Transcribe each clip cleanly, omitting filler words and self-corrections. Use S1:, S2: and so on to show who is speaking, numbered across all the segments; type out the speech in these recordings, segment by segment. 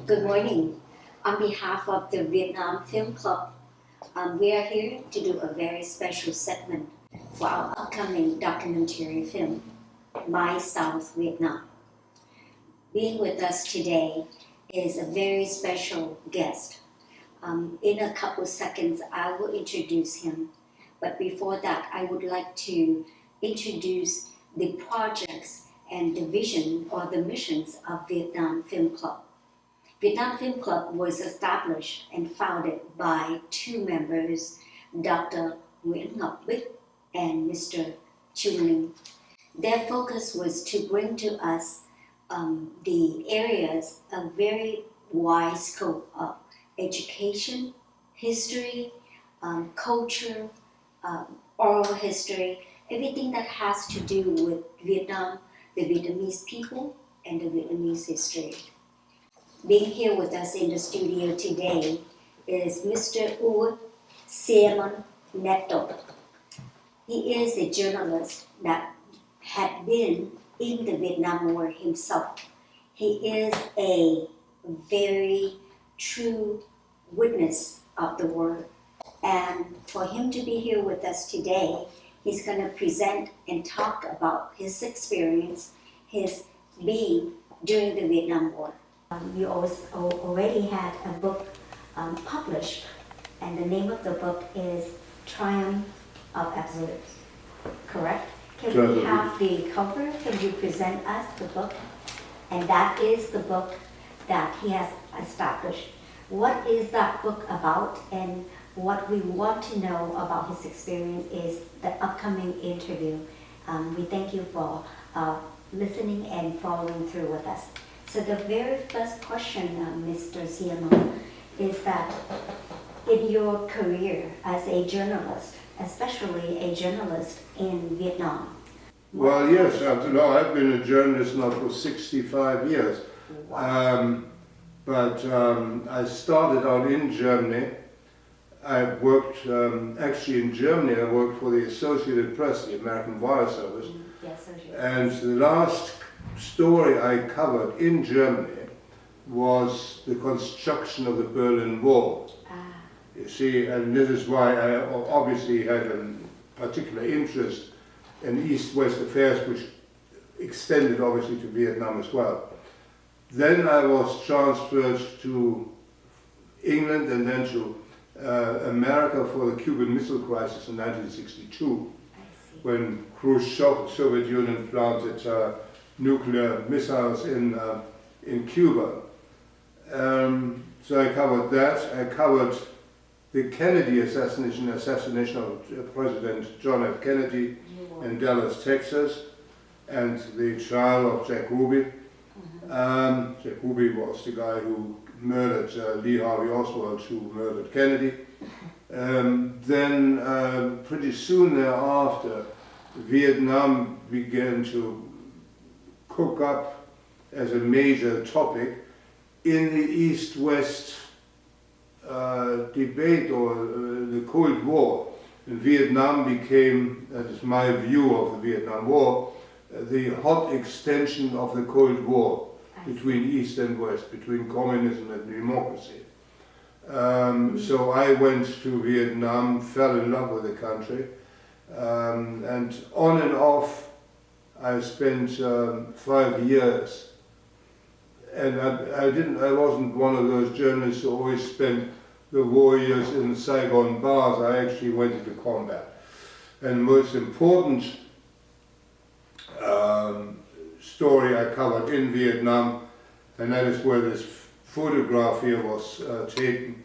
S1: Good morning. On behalf of the Vietnam Film Club, we are here to do a very special segment for our upcoming documentary film, My South Vietnam. Being with us today is a very special guest. In a couple seconds, I will introduce him. But before that, I would like to introduce the projects and the vision or the missions of Vietnam Film Club. Vietnam Film Club was established and founded by two members, Dr. Nguyễn Ngọc Bích and Mr. Chu Linh. Their focus was to bring to us the areas of very wide scope of education, history, culture, oral history, everything that has to do with Vietnam, the Vietnamese people, and the Vietnamese history. Being here with us in the studio today is Mr. Uwe Siemon-Netto. He is a journalist that had been in the Vietnam War himself. He is a very true witness of the war. And for him to be here with us today, he's going to present and talk about his experience, his being during the Vietnam War. You already had a book published, and the name of the book is Triumph of Absolutes, correct? Can we have the cover? Can you present us the book? And that is the book that he has established. What is that book about? And what we want to know about his experience is the upcoming interview. We thank you for listening and following through with us. So the very first question, Mr. Siemon, is that in your career as a journalist, especially a journalist in Vietnam.
S2: Well, yes, I've been a journalist now for 65 years.
S1: Wow.
S2: I started out in Germany. I worked, actually in Germany, I worked for the Associated Press, the American Wire Service.
S1: Yes,
S2: and the last story I covered in Germany was the construction of the Berlin Wall. You see, and this is why I obviously had a particular interest in East-West affairs, which extended obviously to Vietnam as well. Then I was transferred to England and then to America for the Cuban Missile Crisis in 1962, when Khrushchev, the Soviet Union, planted nuclear missiles in Cuba. So I covered that. I covered the Kennedy assassination of President John F. Kennedy in Dallas, Texas, and the trial of Jack Ruby. Jack Ruby was the guy who murdered Lee Harvey Oswald, who murdered Kennedy. Then pretty soon thereafter, Vietnam began to cook up as a major topic in the East-West debate or the Cold War. And Vietnam became, that is my view of the Vietnam War, the hot extension of the Cold War between East and West, between communism and democracy. So I went to Vietnam, fell in love with the country, and on and off I spent 5 years. And I wasn't one of those journalists who always spent the war years in Saigon bars. I actually went into combat. And the most important story I covered in Vietnam, and that is where this photograph here was taken,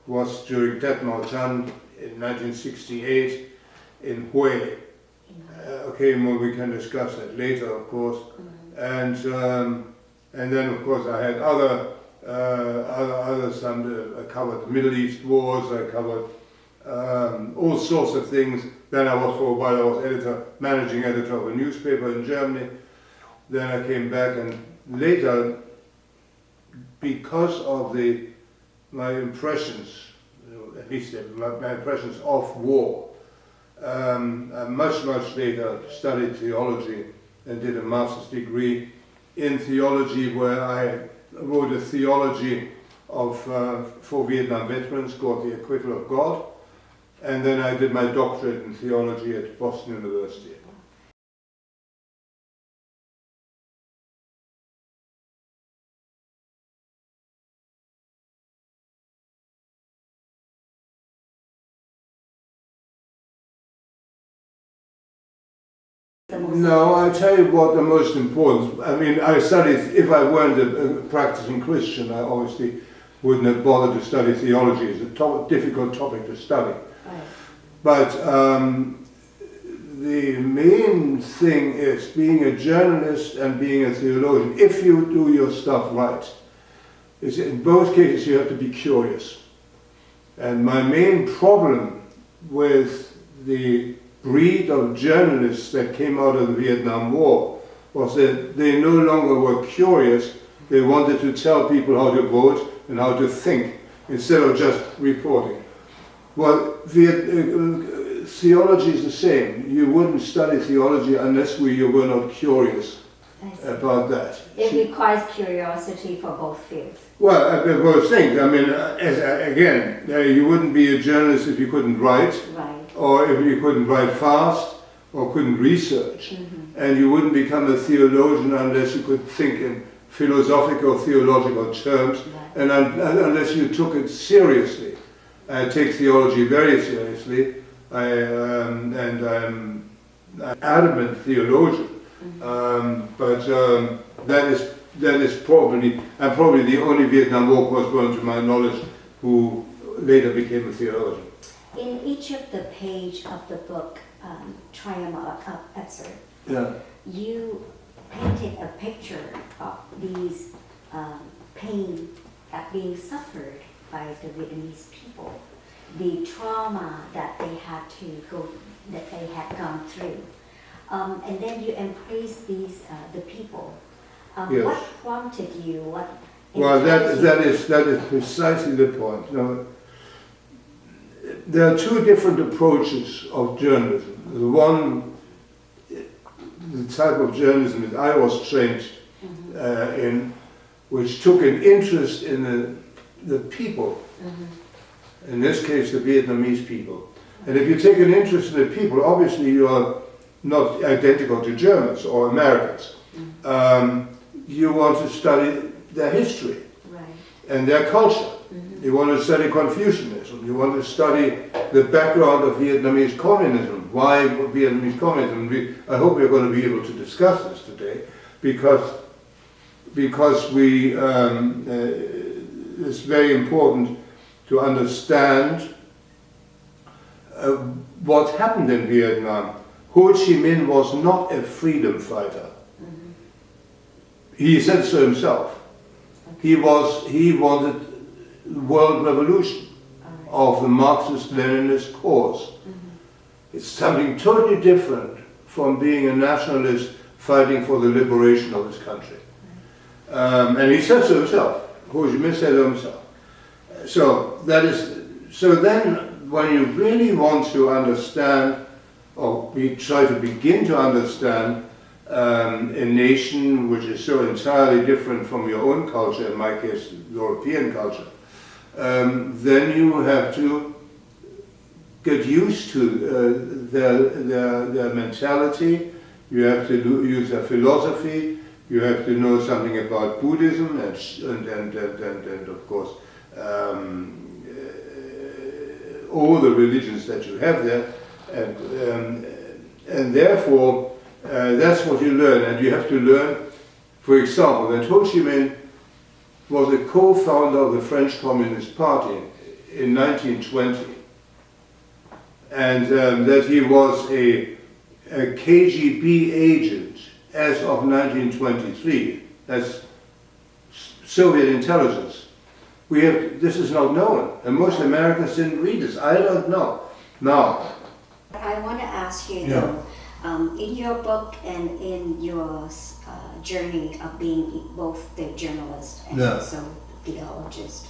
S2: was during Tet Mau Chan in 1968 in Hue. Okay, well, we can discuss that later, of course. And then, of course, I had others. I covered the Middle East wars. I covered all sorts of things. Then I was, for a while, I was managing editor of a newspaper in Germany. Then I came back, and later, because of my impressions, at least my impressions of war, much later studied theology and did a master's degree in theology, where I wrote a theology for Vietnam veterans called The Acquittal of God. And then I did my doctorate in theology at Boston University. No, I tell you what the most important. I mean, I studied. If I weren't a practicing Christian, I obviously wouldn't have bothered to study theology. It's a difficult topic to study.
S1: Right.
S2: But the main thing is being a journalist and being a theologian. If you do your stuff right, is in both cases you have to be curious. And my main problem with the breed of journalists that came out of the Vietnam War was that they no longer were curious. They wanted to tell people how to vote and how to think instead of just reporting. Well, theology is the same. You wouldn't study theology unless you were not curious about that.
S1: It requires curiosity for both fields.
S2: Well, both things. I mean, you wouldn't be a journalist if you couldn't write.
S1: Right.
S2: Or if you couldn't write fast, or couldn't research.
S1: Mm-hmm.
S2: And you wouldn't become a theologian unless you could think in philosophical, theological terms,
S1: right.
S2: and unless you took it seriously. I take theology very seriously, and I'm an adamant theologian.
S1: Mm-hmm.
S2: But that is probably, I'm probably the only Vietnam War correspondent to my knowledge who later became a theologian.
S1: In each of the page of the book, Triumph Absurd,
S2: Yeah.
S1: you painted a picture of these pain that being suffered by the Vietnamese people, the trauma that they had gone through, and then you embraced the people.
S2: Yes.
S1: What prompted you?
S2: Well, that is precisely the point. No, there are two different approaches of journalism. The one, the type of journalism that I was trained in, which took an interest in the people, in this case the Vietnamese people. And if you take an interest in the people, obviously you are not identical to Germans or Americans. You want to study their history,
S1: right,
S2: and their culture. You want to study Confucianism. You want to study the background of Vietnamese communism. Why Vietnamese communism? I hope we're going to be able to discuss this today, because it's very important to understand what happened in Vietnam. Ho Chi Minh was not a freedom fighter. He said so himself. He wanted world revolution of the Marxist-Leninist cause. It's something totally different from being a nationalist fighting for the liberation of his country. And he said so himself. Ho Chi Minh said so himself. So then when you really want to understand, or we try to begin to understand a nation which is so entirely different from your own culture, in my case, European culture, then you have to get used to their mentality. You have to use their philosophy. You have to know something about Buddhism and of course all the religions that you have there, and therefore that's what you learn. And you have to learn, for example, that Ho Chi Minh was a co-founder of the French Communist Party in 1920, and that he was a KGB agent as of 1923. That's Soviet intelligence. This is not known, and most Americans didn't read this. I don't know. Now,
S1: I want to ask you though, in your book and in your journey of being both the journalist and also theologist,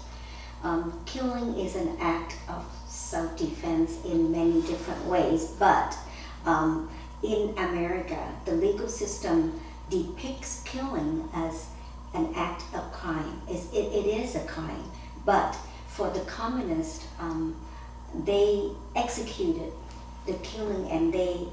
S1: killing is an act of self-defense in many different ways, but in America, the legal system depicts killing as an act of crime. It is a crime, but for the communists, they executed the killing and they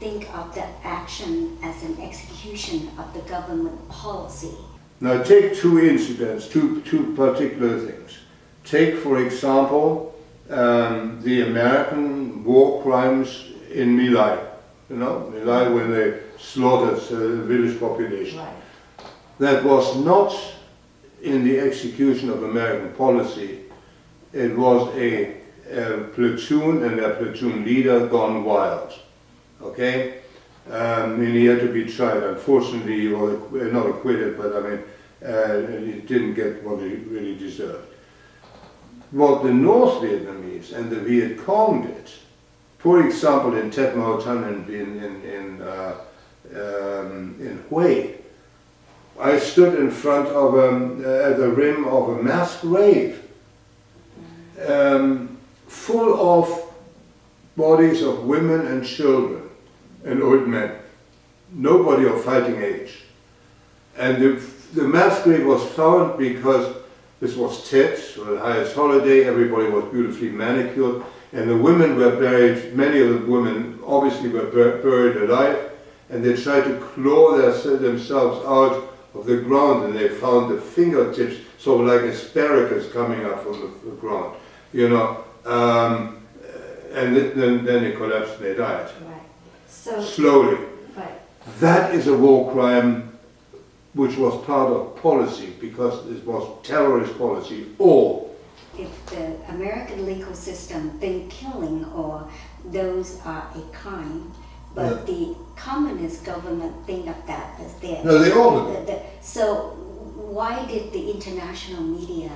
S1: think of the action as an execution of the government policy.
S2: Now take two incidents, two particular things. Take, for example, the American war crimes in My Lai. You know, My Lai, when they slaughtered the village population.
S1: Right.
S2: That was not in the execution of American policy. It was a platoon and their platoon leader gone wild. Okay? And he had to be tried. Unfortunately, he was not acquitted, but I mean, he didn't get what he really deserved. What the North Vietnamese and the Viet Cong did, for example, in Tet Mau Tan in Hue, I stood in front of at the rim of a mass grave, full of bodies of women and children and old men, nobody of fighting age. And the mass grave was found because this was Tet, so the highest holiday, everybody was beautifully manicured, and the women were buried, many of the women obviously were buried alive, and they tried to claw themselves out of the ground, and they found the fingertips, sort of like asparagus coming up from the ground, you know, and then they collapsed and they died.
S1: Right. So
S2: slowly.
S1: right.
S2: That is a war crime which was part of policy, because it was terrorist policy. Or
S1: if the American legal system think killing or those are a crime, but the communist government think of that as their...
S2: No, they all do.
S1: So why did the international media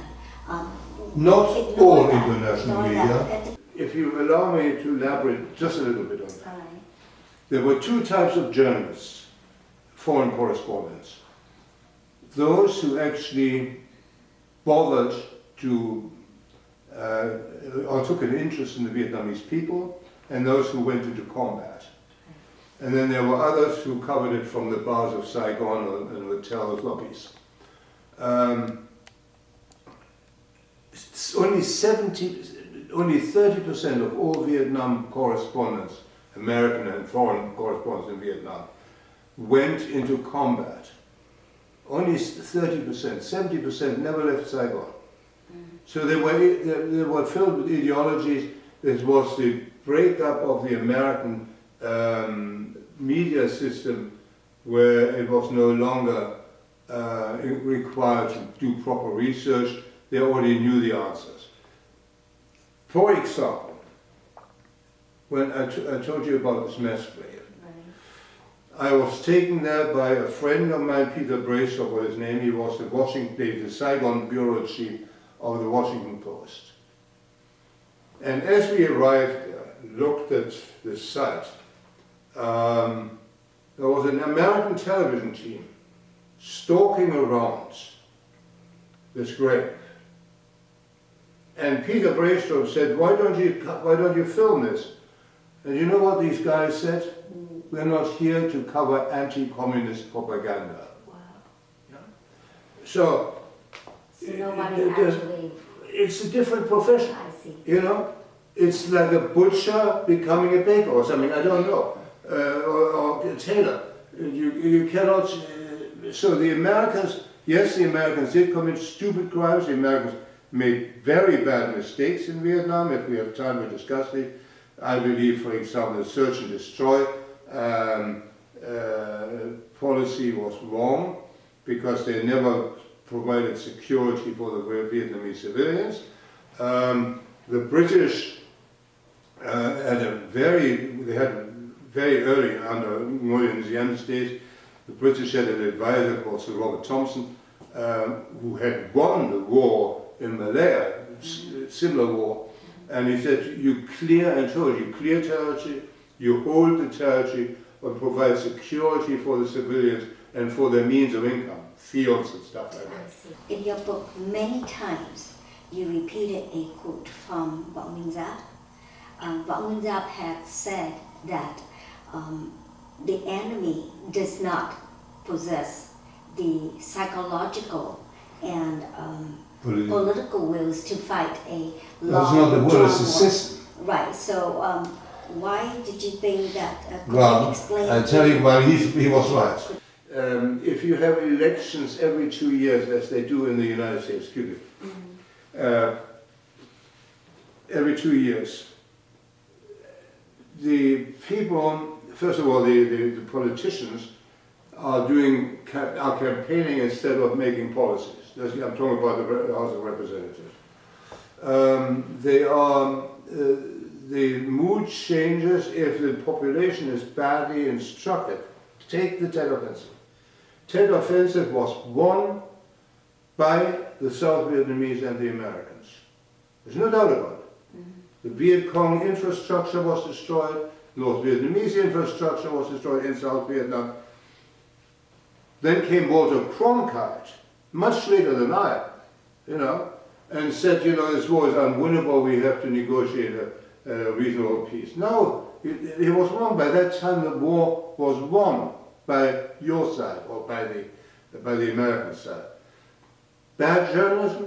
S2: not
S1: ignore
S2: all
S1: that,
S2: international
S1: ignore
S2: media.
S1: that?
S2: If you allow me to elaborate just a little bit on that.
S1: All right.
S2: There were two types of journalists, foreign correspondents. Those who actually bothered to, or took an interest in the Vietnamese people, and those who went into combat. And then there were others who covered it from the bars of Saigon and hotel lobbies. Only 30% of all Vietnam correspondents, American and foreign correspondents in Vietnam, went into combat. Only 30%, 70% never left Saigon. So they were filled with ideologies. This was the breakup of the American media system, where it was no longer required to do proper research. They already knew the answers. For example, when I told you about this mass grave, I was taken there by a friend of mine, Peter Brayshaw was his name. He was the Saigon bureau chief of the Washington Post. And as we arrived there, looked at the site, there was an American television team stalking around this grave. And Peter Brayshaw said, why don't you film this? And you know what these guys said? We're not here to cover anti-communist propaganda.
S1: Wow.
S2: Yeah. So
S1: nobody actually...
S2: It's a different profession.
S1: I see.
S2: You know? It's like a butcher becoming a baker or something, I don't know. Or a tailor. You cannot... so the Americans, yes, the Americans did commit stupid crimes. The Americans made very bad mistakes in Vietnam. If we have time, we'll discuss it. I believe, for example, the search and destroy policy was wrong, because they never provided security for the Vietnamese civilians. The British had very early, under Nguyen Xuan's days, the British had an advisor called Sir Robert Thompson, who had won the war in Malaya, similar war. And he said, you clear territory, you hold the territory, but provide security for the civilians and for their means of income, fields and stuff like that.
S1: In your book, many times you repeated a quote from Võ Nguyên Giáp. Võ Nguyên Giáp had said that the enemy does not possess the psychological and political wills to fight a long.
S2: That's not the will, it's the
S1: war.
S2: system.
S1: Right. So why did you think that? Could
S2: Well,
S1: you explain?
S2: I tell you, well, he was right. If you have elections every 2 years, as they do in the United States, excuse me, every 2 years, the people, first of all, the politicians are campaigning instead of making policies. I'm talking about the House of Representatives. The mood changes if the population is badly instructed. Take the Tet Offensive. Tet Offensive was won by the South Vietnamese and the Americans. There's no doubt about it. The Viet Cong infrastructure was destroyed, North Vietnamese infrastructure was destroyed in South Vietnam. Then came Walter Cronkite, much later than I, and said, this war is unwinnable, we have to negotiate a reasonable peace. No, he was wrong. By that time the war was won by your side, or by the American side. Bad journalism,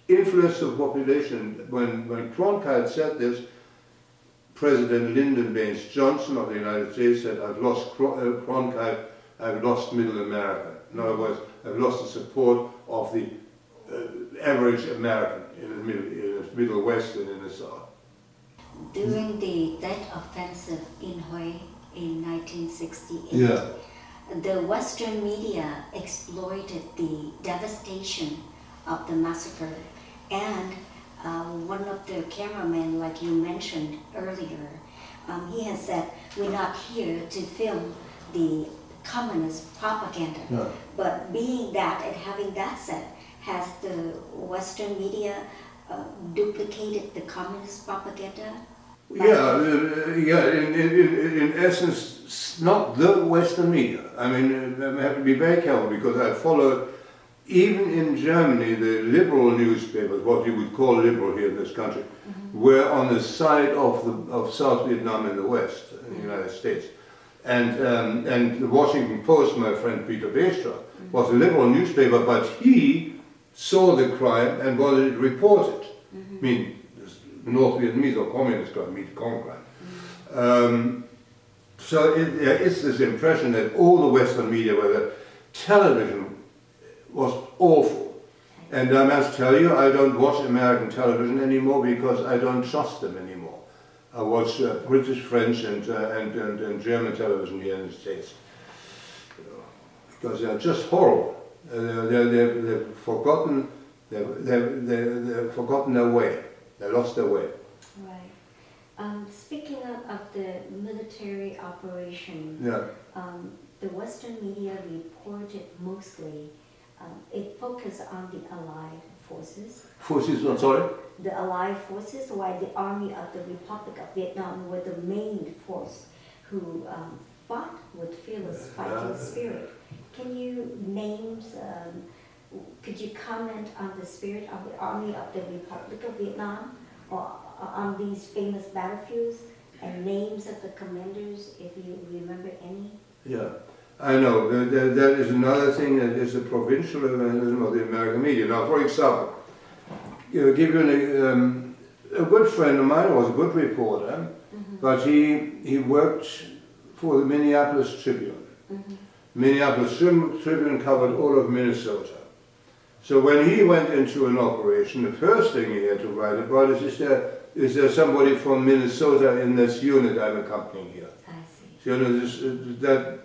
S2: influence of population. When Cronkite said this, President Lyndon Baines Johnson of the United States said, I've lost Cronkite, I've lost Middle America. In other words, I've lost the support of the average American in the Middle West and in the South.
S1: During the Tet Offensive in Hue in 1968,
S2: yeah.
S1: The Western media exploited the devastation of the massacre, and one of the cameramen, like you mentioned earlier, he has said, we're not here to film the communist propaganda.
S2: No.
S1: But being that and having that said, has the Western media duplicated the communist propaganda?
S2: Yeah, in essence, not the Western media. I mean, I have to be very careful because I followed, even in Germany, the liberal newspapers, what you would call liberal here in this country, were on the side of South Vietnam in the West, in the United States. And the Washington Post, my friend Peter Beestra, was a liberal newspaper, but he saw the crime and wanted it reported. I mean, North Vietnamese or communist crime, Viet Cong crime. So there is this impression that all the Western media, whether television was awful. And I must tell you, I don't watch American television anymore because I don't trust them anymore. I watch British, French, and German television here in the States, because they're just horrible. They've forgotten. They've forgotten their way. They lost their way.
S1: Right. Speaking of the military operation, the Western media reported mostly. It focused on the Allied forces.
S2: Forces, I'm sorry?
S1: The Allied forces, while the Army of the Republic of Vietnam were the main force who fought with fearless fighting spirit. Can you could you comment on the spirit of the Army of the Republic of Vietnam, or on these famous battlefields, and names of the commanders, if you remember any?
S2: Yeah. I know, that is another thing that is the provincialism of the American media. Now, for example, give you a good friend of mine was a good reporter, but he worked for the Minneapolis Tribune. Minneapolis Tribune covered all of Minnesota. So when he went into an operation, the first thing he had to write about is there somebody from Minnesota in this unit I'm accompanying here?
S1: I see.
S2: So, that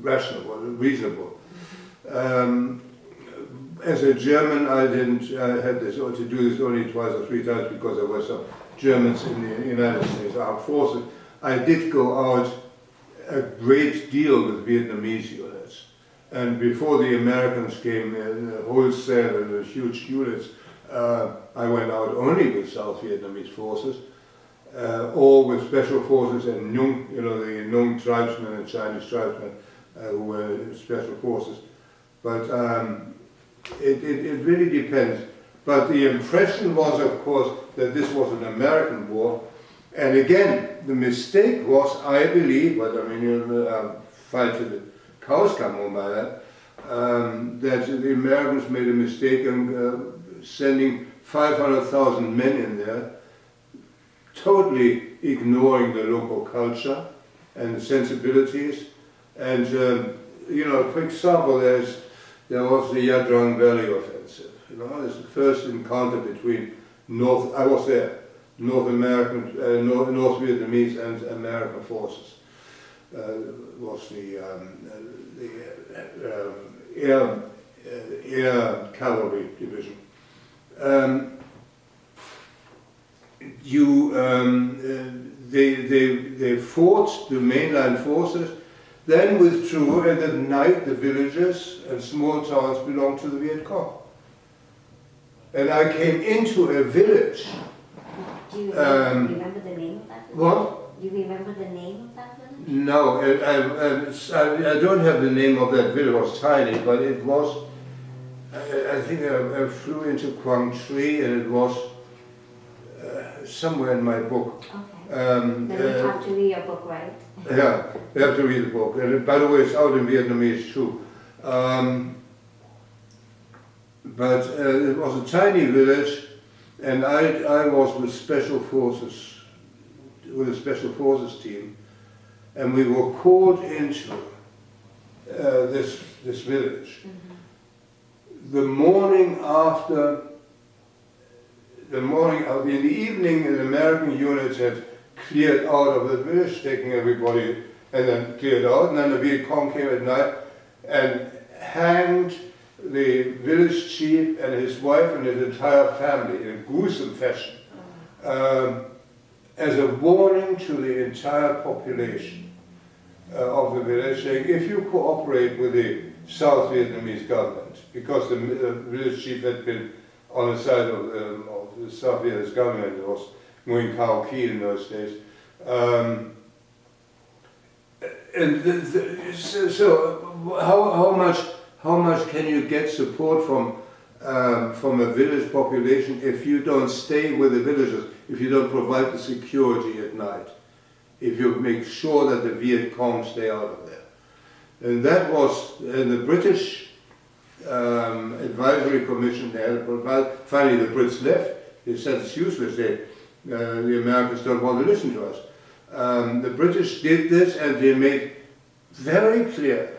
S2: rational, reasonable. As a German, I had to do this only twice or three times because there were some Germans in the United States Armed Forces. I did go out a great deal with Vietnamese units, and before the Americans came in wholesale and huge units, I went out only with South Vietnamese forces. Or with special forces and Nung, the Nung tribesmen and Chinese tribesmen who were special forces. But it really depends. But the impression was, of course, that this was an American war. And again, the mistake was, I believe, but I mean, fight till the cows come home by that, that the Americans made a mistake in sending 500,000 men in there, totally ignoring the local culture and the sensibilities. And for example, there was the Yadrung Valley offensive. It's the first encounter between North Vietnamese and American forces. Was the air cavalry division. They fought the mainland forces, then withdrew, and at night the villages and small towns belonged to the Viet Cong. And I came into a village.
S1: Do you remember the name of that village?
S2: What?
S1: Do you remember the name of that village?
S2: No, I don't have the name of that village. It was tiny, but it was, I think I flew into Quang Tri, and it was somewhere in my book.
S1: Okay. Then you have to read your book, right?
S2: Yeah, you have to read the book. And by the way, it's out in Vietnamese too. But it was a tiny village, and I was with special forces, with a special forces team, and we were called into this village. Mm-hmm. In the evening, an American unit had cleared out of the village, taking everybody, and then cleared out, and then the Viet Cong came at night and hanged the village chief and his wife and his entire family in a gruesome fashion, as a warning to the entire population of the village, saying, if you cooperate with the South Vietnamese government, because the village chief had been on the side of the South Vietnamese government, it was Nguyen Cao Ki in those days. How much can you get support from a village population if you don't stay with the villagers, if you don't provide the security at night, if you make sure that the Viet Cong stay out of there? And that was, and the British Advisory Commission there, finally the Brits left. They said it's useless, the Americans don't want to listen to us. The British did this, and they made very clear,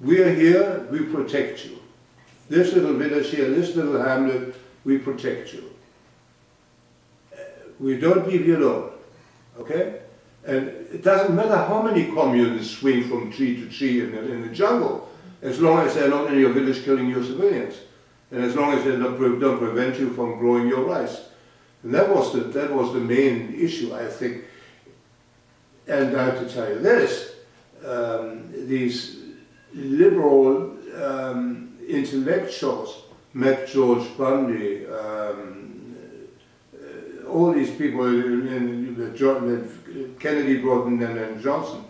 S2: we are here, we protect you. This little village here, this little hamlet, we protect you. We don't leave you alone, okay? And it doesn't matter how many communists swing from tree to tree in the jungle, as long as they're not in your village killing your civilians, and as long as they don't prevent you from growing your rice. And that was the main issue, I think. And I have to tell you this, these liberal intellectuals, Mac George Bundy, all these people, Kennedy, Broughton, and Johnson,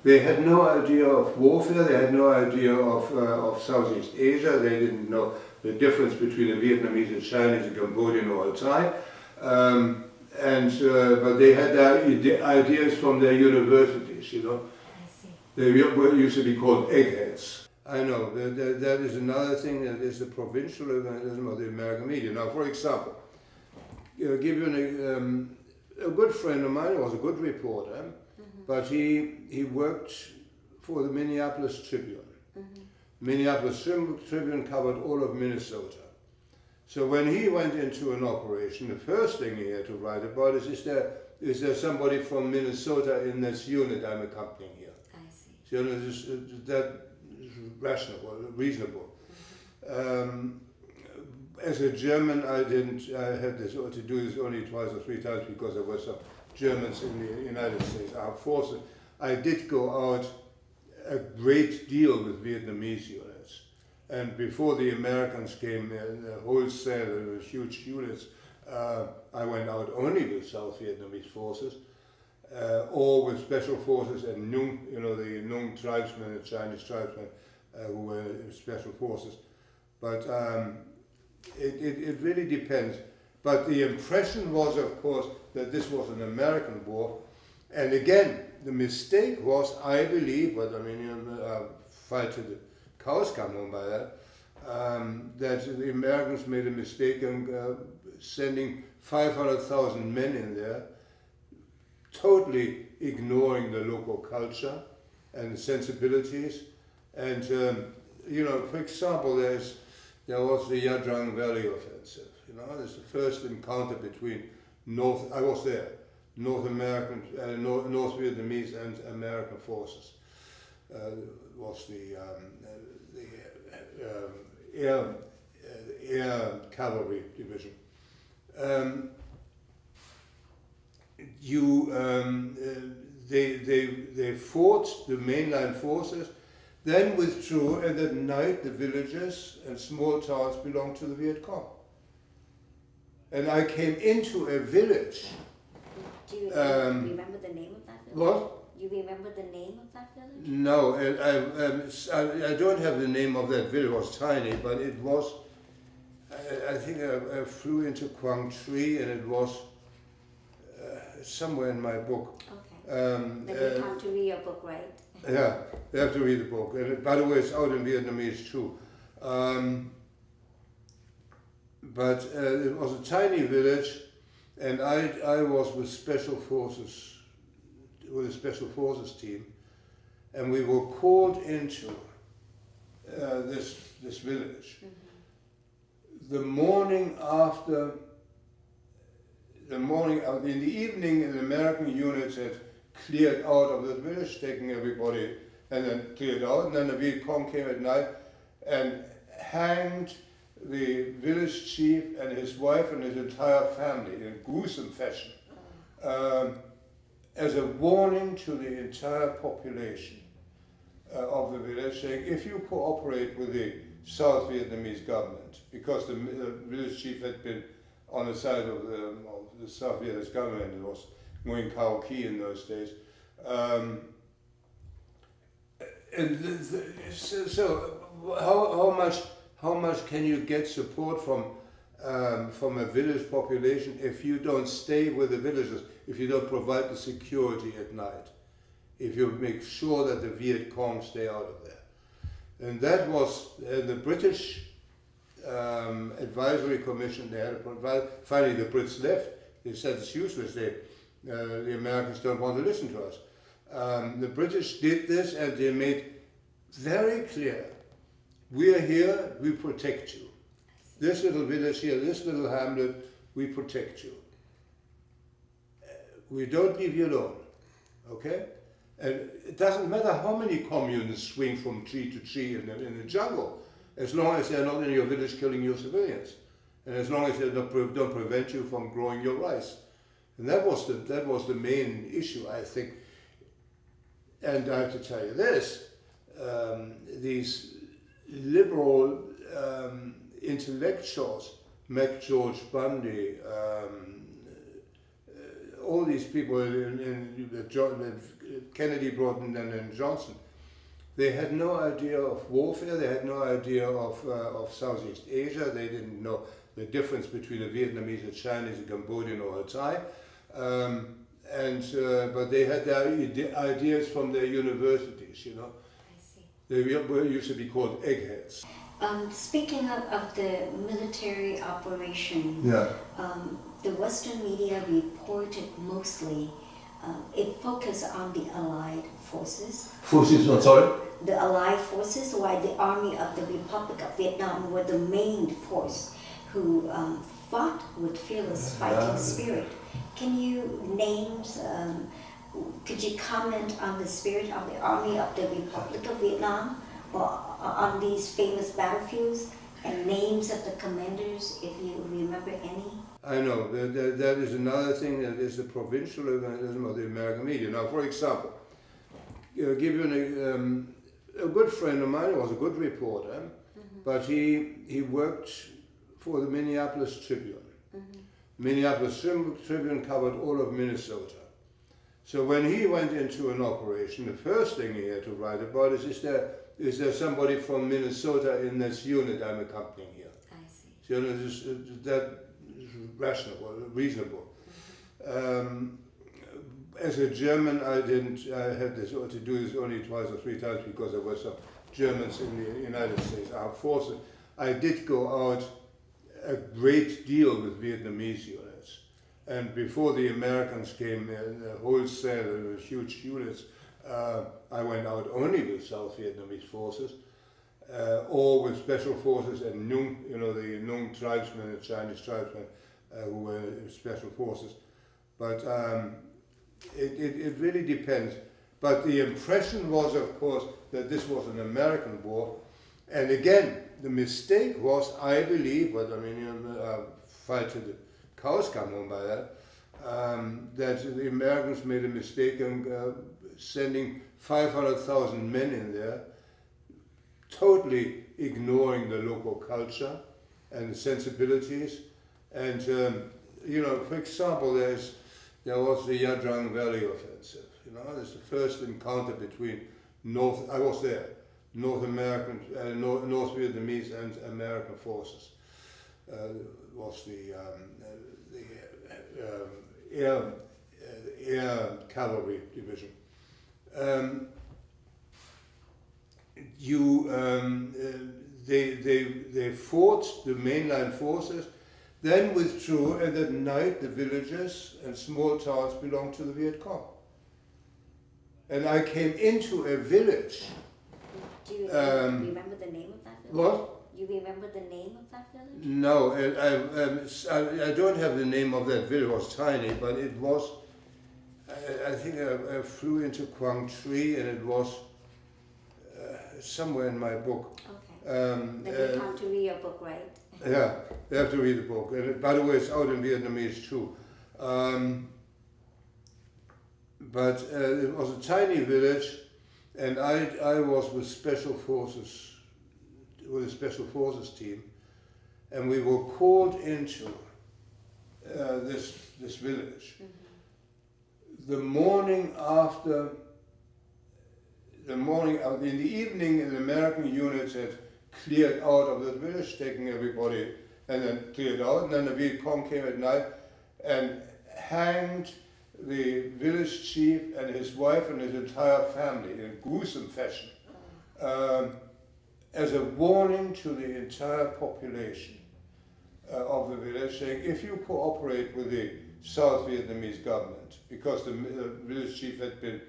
S2: they had no idea of warfare, they had no idea of Southeast Asia, they didn't know the difference between a Vietnamese, a Chinese, a Cambodian, or a Thai. But they had their ideas from their universities, you know. I see. They used to be called eggheads. I know, that is another thing, that is the provincialism of the American media. Now, for example, give you a good friend of mine, was a good reporter, but he worked for the Minneapolis Tribune. Minneapolis Tribune covered all of Minnesota. So when he went into an operation, the first thing he had to write about is there somebody from Minnesota in this unit I'm accompanying here? I see. So, you know, that is reasonable. As a German, I had to do this only twice or three times because there were some Germans in the United States Armed Forces. I did go out a great deal with Vietnamese units. And before the Americans came in, wholesale, there were huge units, I went out only with South Vietnamese forces, or with special forces and Nung, you know, the Nung tribesmen, the Chinese tribesmen, who were special forces. But it really depends. But the impression was, of course, that this was an American war. And again, the mistake was, I believe, but I mean, fight to cows come home by that, that the Americans made a mistake in sending 500,000 men in there, totally ignoring the local culture and sensibilities. And, for example, there was the Yadrang Valley offensive. It's the first encounter between North American, North Vietnamese and American forces. Was the air cavalry division. They fought the mainline forces, then withdrew, and at night the villages and small towns belonged to the Viet Cong. And I came into a village.
S1: Do you remember the name of that village?
S2: What?
S1: You remember the name of that village?
S2: No, I don't have the name of that village. It was tiny, but it was, I think I flew into Quang Tri, and it was somewhere in my book.
S1: Okay. Then you have to read your book, right?
S2: Yeah, you have to read the book. And by the way, it's out in Vietnamese too. But it was a tiny village, and I was with special forces, with a special forces team, and we were called into this village. Mm-hmm. In the evening, the American units had cleared out of the village, taking everybody, and then cleared out, and then the Viet Cong came at night and hanged the village chief and his wife and his entire family in a gruesome fashion, as a warning to the entire population of the village, saying, if you cooperate with the South Vietnamese government, because the village chief had been on the side of the South Vietnamese government, it was Nguyen Cao Ki in those days. How much can you get support from a village population if you don't stay with the villagers, if you don't provide the security at night, if you make sure that the Viet Cong stay out of there? And that was the British Advisory Commission. They had to provide. Finally, the Brits left. They said it's useless. The Americans don't want to listen to us. The British did this, and they made very clear: we are here, we protect you. This little village here, this little hamlet, we protect you. We don't leave you alone, okay? And it doesn't matter how many communists swing from tree to tree in the jungle, as long as they're not in your village killing your civilians, and as long as they don't prevent you from growing your rice. And that was the main issue, I think. And I have to tell you this: these liberal intellectuals, Mac George Bundy, all these people Kennedy, Broughton, and Johnson, they had no idea of warfare. They had no idea of Southeast Asia. They didn't know the difference between a Vietnamese, a Chinese, a Cambodian, or a Thai. But they had their ideas from their universities, I see. They used to be called eggheads.
S1: Speaking of the military operation, the Western media reported mostly, it focused on the Allied forces.
S2: Forces, not sorry?
S1: The Allied forces, while the Army of the Republic of Vietnam were the main force who fought with fearless fighting spirit. Can you name, could you comment on the spirit of the Army of the Republic of Vietnam, or on these famous battlefields, and names of the commanders, if you remember any?
S2: I know, that is another thing, that is the provincialism of the American media. Now, for example, give you a good friend of mine was a good reporter, but he worked for the Minneapolis Tribune. Minneapolis Tribune covered all of Minnesota. So when he went into an operation, the first thing he had to write about is there somebody from Minnesota in this unit I'm accompanying here?
S1: I see.
S2: So that is rational or reasonable. As a German, I had to do this only twice or three times because there were some Germans in the United States Armed Forces. I did go out a great deal with Vietnamese units. And before the Americans came in, wholesale, huge units, I went out only with South Vietnamese forces, or with special forces and Nung, the Nung tribesmen, the Chinese tribesmen, who were special forces. But it really depends. But the impression was, of course, that this was an American war. And again, the mistake was, I believe, but I mean, fight till the cows come home by that, that the Americans made a mistake in sending 500,000 men in there, totally ignoring the local culture and the sensibilities. And, for example, there was the Yadrang Valley offensive. It's the first encounter between North Vietnamese and American forces. Was the air cavalry division. They fought the mainline forces, then withdrew, and at night the villages and small towns belonged to the Viet Cong. And I came into a village.
S1: Do you remember the name of that village?
S2: What?
S1: You remember the name of that village?
S2: No, I don't have the name of that village. It was tiny, but it was, I think I flew into Quang Tri, and it was somewhere in my book.
S1: Okay. Then you have to read your book, right?
S2: Yeah, you have to read the book. And by the way, it's out in Vietnamese too. But it was a tiny village, and I was with special forces, with a special forces team, and we were called into this village. Mm-hmm. In the evening, the American units had cleared out of the village, taking everybody, and then cleared out, and then the Viet Cong came at night and hanged the village chief and his wife and his entire family in a gruesome fashion, as a warning to the entire population of the village, saying, if you cooperate with the South Vietnamese government, because the village chief had been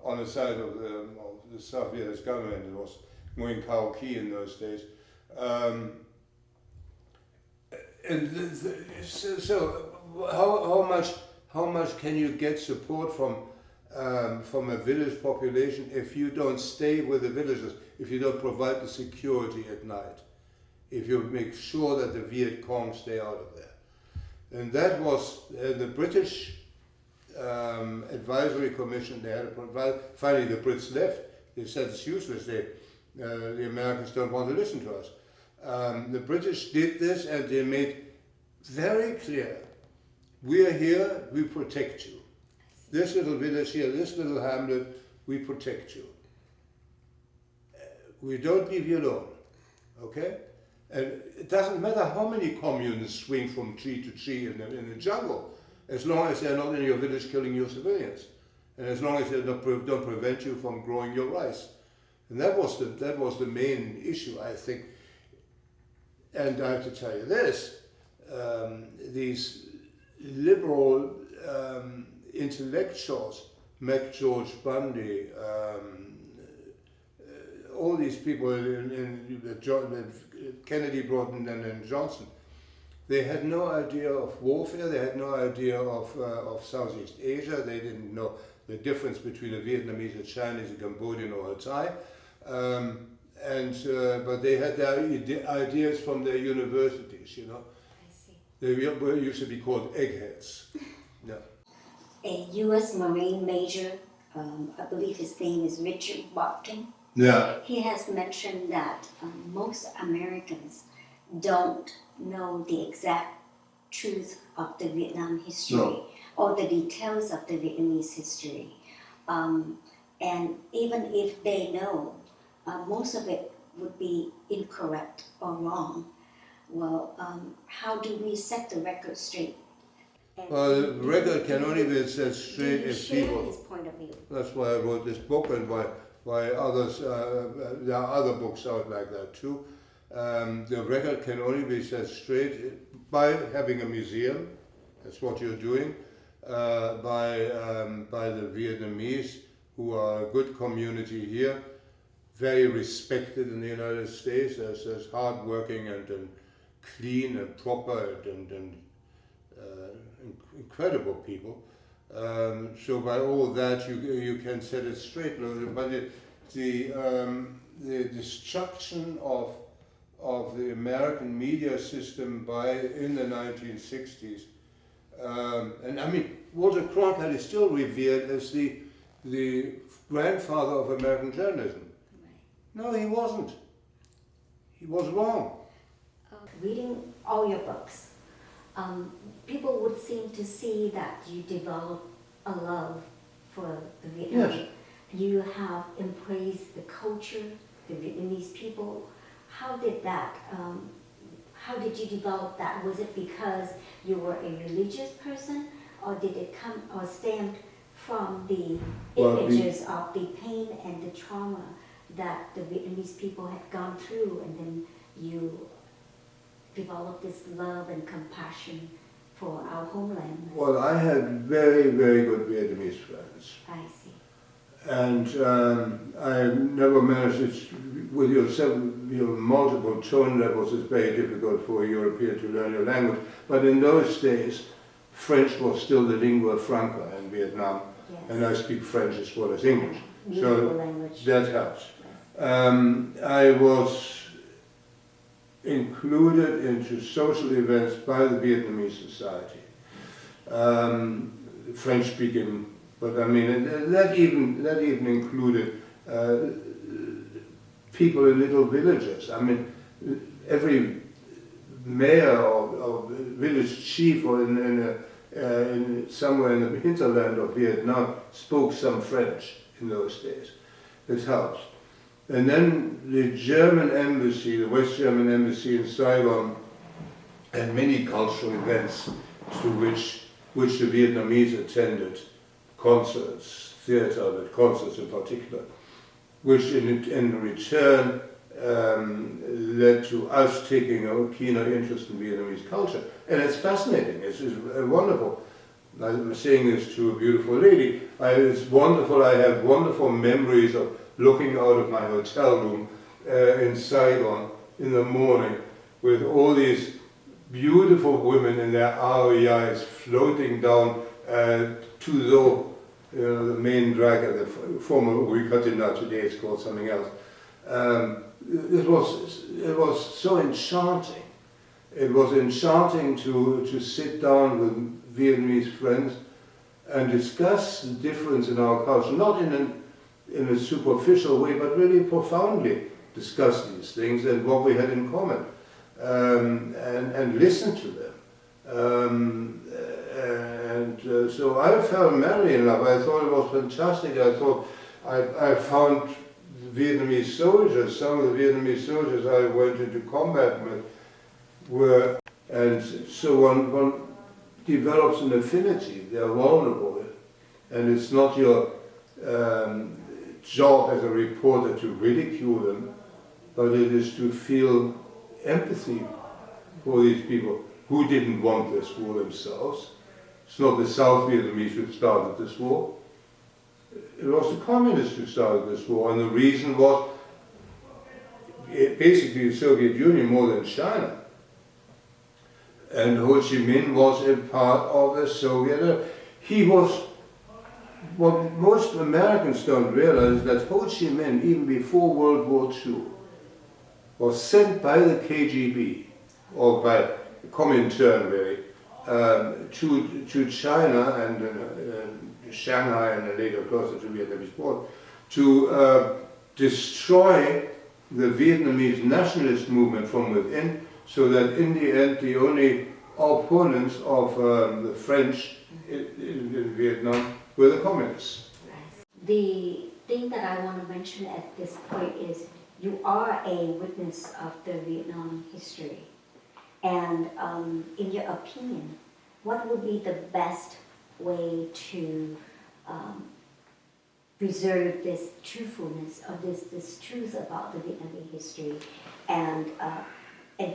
S2: on the side of the South Vietnamese government, it was Nguyen Cao Ki in those days. How much can you get support from a village population if you don't stay with the villagers, if you don't provide the security at night, if you make sure that the Viet Cong stay out of there? And that was the British Advisory Commission. They had to provide. Finally, the Brits left. They said it's useless. The Americans don't want to listen to us. The British did this, and they made very clear, we are here, we protect you. This little village here, this little hamlet, we protect you. We don't leave you alone, okay? And it doesn't matter how many communists swing from tree to tree in the jungle, as long as they're not in your village killing your civilians, and as long as they don't prevent you from growing your rice. And that was the main issue, I think. And I have to tell you this, these liberal intellectuals, George Bundy, all these people in Kennedy, Broughton, and Johnson, they had no idea of warfare, they had no idea of Southeast Asia, they didn't know the difference between a Vietnamese, a Chinese, a Cambodian, or a Thai. But they had their ideas from their universities, I see. They used to be called eggheads. Yeah.
S1: A U.S. Marine Major, I believe his name is Richard Barton.
S2: Yeah.
S1: He has mentioned that most Americans don't know the exact truth of the Vietnam history or the details of the Vietnamese history. And even if they know, most of it would be incorrect or wrong. Well, how do we set the record straight?
S2: Well, the record can only be set straight if people.
S1: His point of view.
S2: That's why I wrote this book, and Why others, there are other books out like that too. The record can only be set straight by having a museum. That's what you're doing. By the Vietnamese, who are a good community here, very respected in the United States as hardworking and clean and proper and incredible people. So by all that you can set it straight. But the destruction of the American media system in the 1960s, and I mean Walter Cronkite is still revered as the grandfather of American journalism. No, he wasn't. He was wrong.
S1: Reading all your books, people would seem to see that you develop a love for the Vietnam.
S2: Yes.
S1: You have embraced the culture, the Vietnamese people. How did that? How did you develop that? Was it because you were a religious person, or did it come or stem from the images of the pain and the trauma that the Vietnamese people had gone through, and then you developed this love and compassion for our homeland?
S2: Well, I had very, very good Vietnamese friends.
S1: I see.
S2: And I never managed it. With your multiple tone levels, it's very difficult for a European to learn your language. But in those days, French was still the lingua franca in Vietnam,
S1: Yes.
S2: and I speak French as well as English.
S1: Beautiful
S2: So
S1: language.
S2: that helps.
S1: Yes.
S2: I was included into social events by the Vietnamese society, French-speaking. But I mean, that even included people in little villages. I mean, every mayor or village chief or in somewhere in the hinterland of Vietnam spoke some French in those days. It helps. And then the German embassy, the West German embassy in Saigon, had many cultural events to which the Vietnamese attended. Concerts, theatre, but concerts in particular, which in return led to us taking a keener interest in Vietnamese culture. And it's fascinating, it's wonderful. I was saying this to a beautiful lady. It's wonderful, I have wonderful memories of looking out of my hotel room in Saigon in the morning with all these beautiful women in their REIs floating down to the main drag at the former Uwe, today it's called something else. It was so enchanting. It was enchanting to sit down with Vietnamese friends and discuss the difference in our culture, not in a superficial way, but really profoundly discuss these things and what we had in common, and listen to them. So I fell madly in love. I thought it was fantastic. I thought I found Vietnamese soldiers, some of the Vietnamese soldiers I went into combat with were, and so one develops an affinity. They're vulnerable, and it's not your job as a reporter to ridicule them, but it is to feel empathy for these people who didn't want this war themselves. It's not the South Vietnamese who started this war. It was the communists who started this war, and the reason was basically the Soviet Union more than China. And Ho Chi Minh was a part of the Soviet. He was, what most Americans don't realize, that Ho Chi Minh, even before World War II, was sent by the KGB, or by Comintern really, to China and Shanghai and then later closer to Vietnamese border, to destroy the Vietnamese nationalist movement from within, so that in the end the only opponents of the French in Vietnam were the communists.
S1: The thing that I want to mention at this point is you are a witness of the Vietnam history. And in your opinion, what would be the best way to preserve this truthfulness or this truth about the Vietnamese history and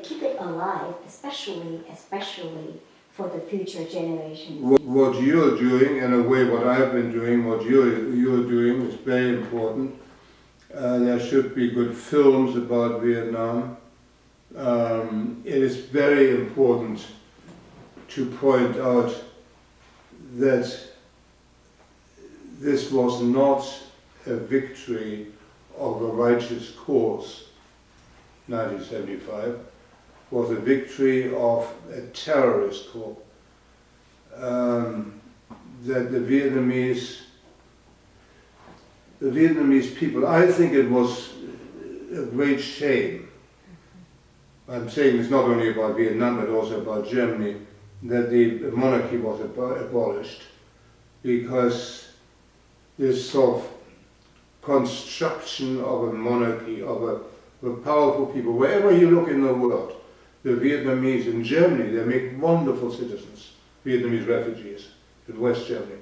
S1: keep it alive, especially for the future generations.
S2: What you're doing, in a way, what I've been doing, what you're doing is very important. There should be good films about Vietnam. It is very important to point out that this was not a victory of a righteous cause, 1975, was a victory of a terrorist cause. That the Vietnamese people, I think it was a great shame. I'm saying it's not only about Vietnam but also about Germany, that the monarchy was abolished, because this sort of construction of a monarchy, of a powerful people, wherever you look in the world, the Vietnamese in Germany, they make wonderful citizens, Vietnamese refugees in West Germany.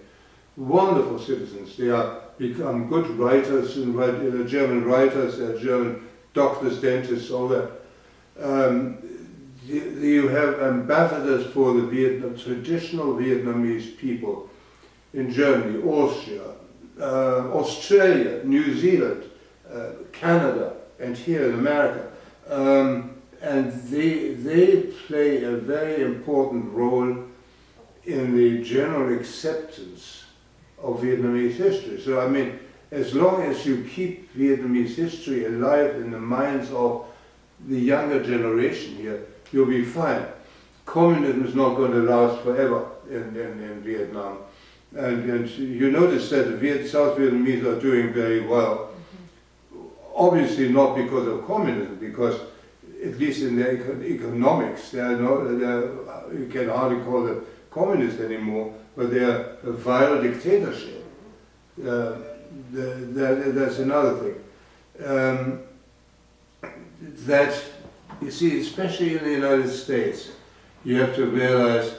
S2: Wonderful citizens. They are become good writers, German writers, German doctors, dentists, all that. You have ambassadors for the traditional Vietnamese people in Germany, Austria, Australia, New Zealand, Canada, and here in America. And they play a very important role in the general acceptance of Vietnamese history. So I mean, as long as you keep Vietnamese history alive in the minds of the younger generation here, you'll be fine. Communism is not going to last forever in Vietnam. And you notice that the South Vietnamese are doing very well. Obviously not because of communism, because at least in their economics, you can hardly call them communist anymore, but they are a vile dictatorship. That's another thing. That, you see, especially in the United States, you have to realize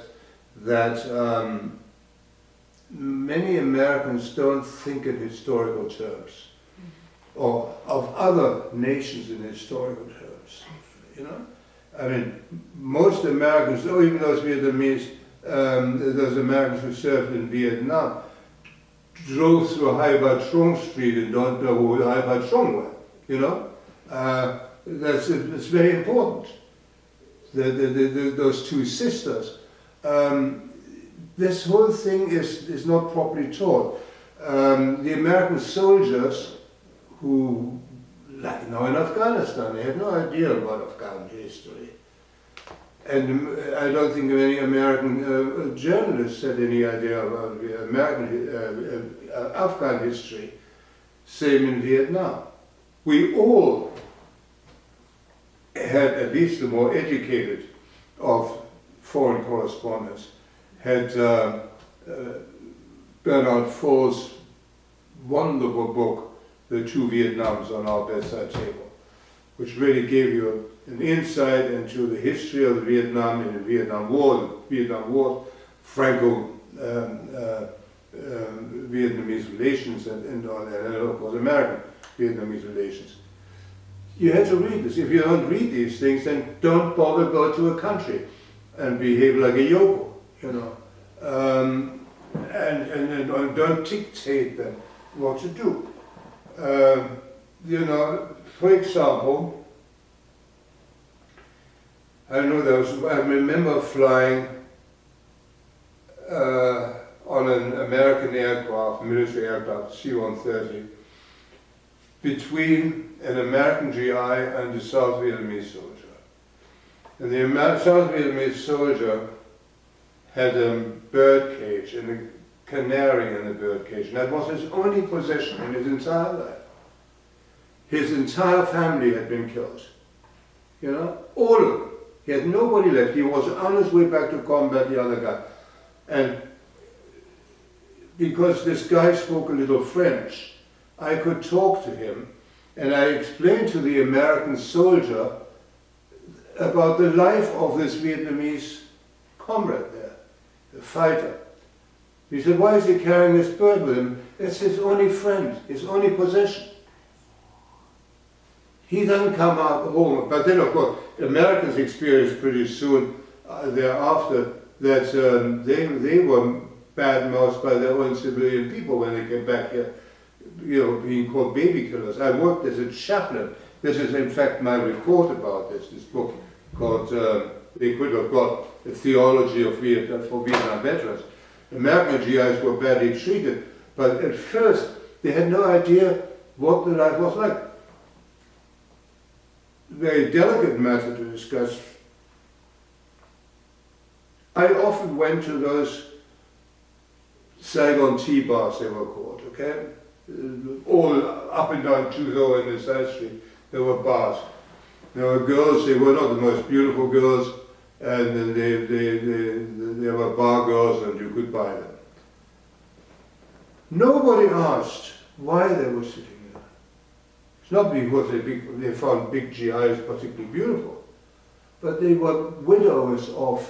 S2: that many Americans don't think in historical terms, or of other nations in historical terms, you know? I mean, most Americans, or even those Vietnamese, those Americans who served in Vietnam, drove through Hai Ba Trung Street and don't know who Hai Ba Trung were, you know? It's very important. Those two sisters. This whole thing is not properly taught. The American soldiers who, like now in Afghanistan, they had no idea about Afghan history. And I don't think many American journalists had any idea about American Afghan history. Same in Vietnam. We all had, at least the more educated of foreign correspondents, had Bernard Fall's wonderful book, The Two Vietnams on Our Bedside Table, which really gave you an insight into the history of the Vietnam and the Vietnam War, Franco Vietnamese relations, and of course American Vietnamese relations. You had to read this. If you don't read these things, then don't bother go to a country and behave like a yokel, you know. And don't dictate them what to do. You know, for example, I remember flying on an American aircraft, military aircraft, C-130, between an American GI and a South Vietnamese soldier. And the South Vietnamese soldier had a bird cage and a canary in the bird cage. And that was his only possession in his entire life. His entire family had been killed. You know, all of them. He had nobody left. He was on his way back to combat, the other guy. And because this guy spoke a little French, I could talk to him, and I explained to the American soldier about the life of this Vietnamese comrade there, the fighter. He said, why is he carrying this bird with him? It's his only friend, his only possession. He doesn't come out home, but then of course, Americans experienced pretty soon thereafter that they were bad-mouthed by their own civilian people when they came back here, being called baby killers. I worked as a chaplain. This is in fact my report about this book called They Could Have Got a Theology of for Vietnam Veterans. American GIs were badly treated, but at first they had no idea what the life was like. Very delicate matter to discuss. I often went to those Saigon tea bars, they were called, okay? All up and down Tuzo and the side street, there were bars. There were girls, they were not the most beautiful girls, and then they were bar girls and you could buy them. Nobody asked why they were sitting there. It's not because they found big GIs particularly beautiful, but they were widows of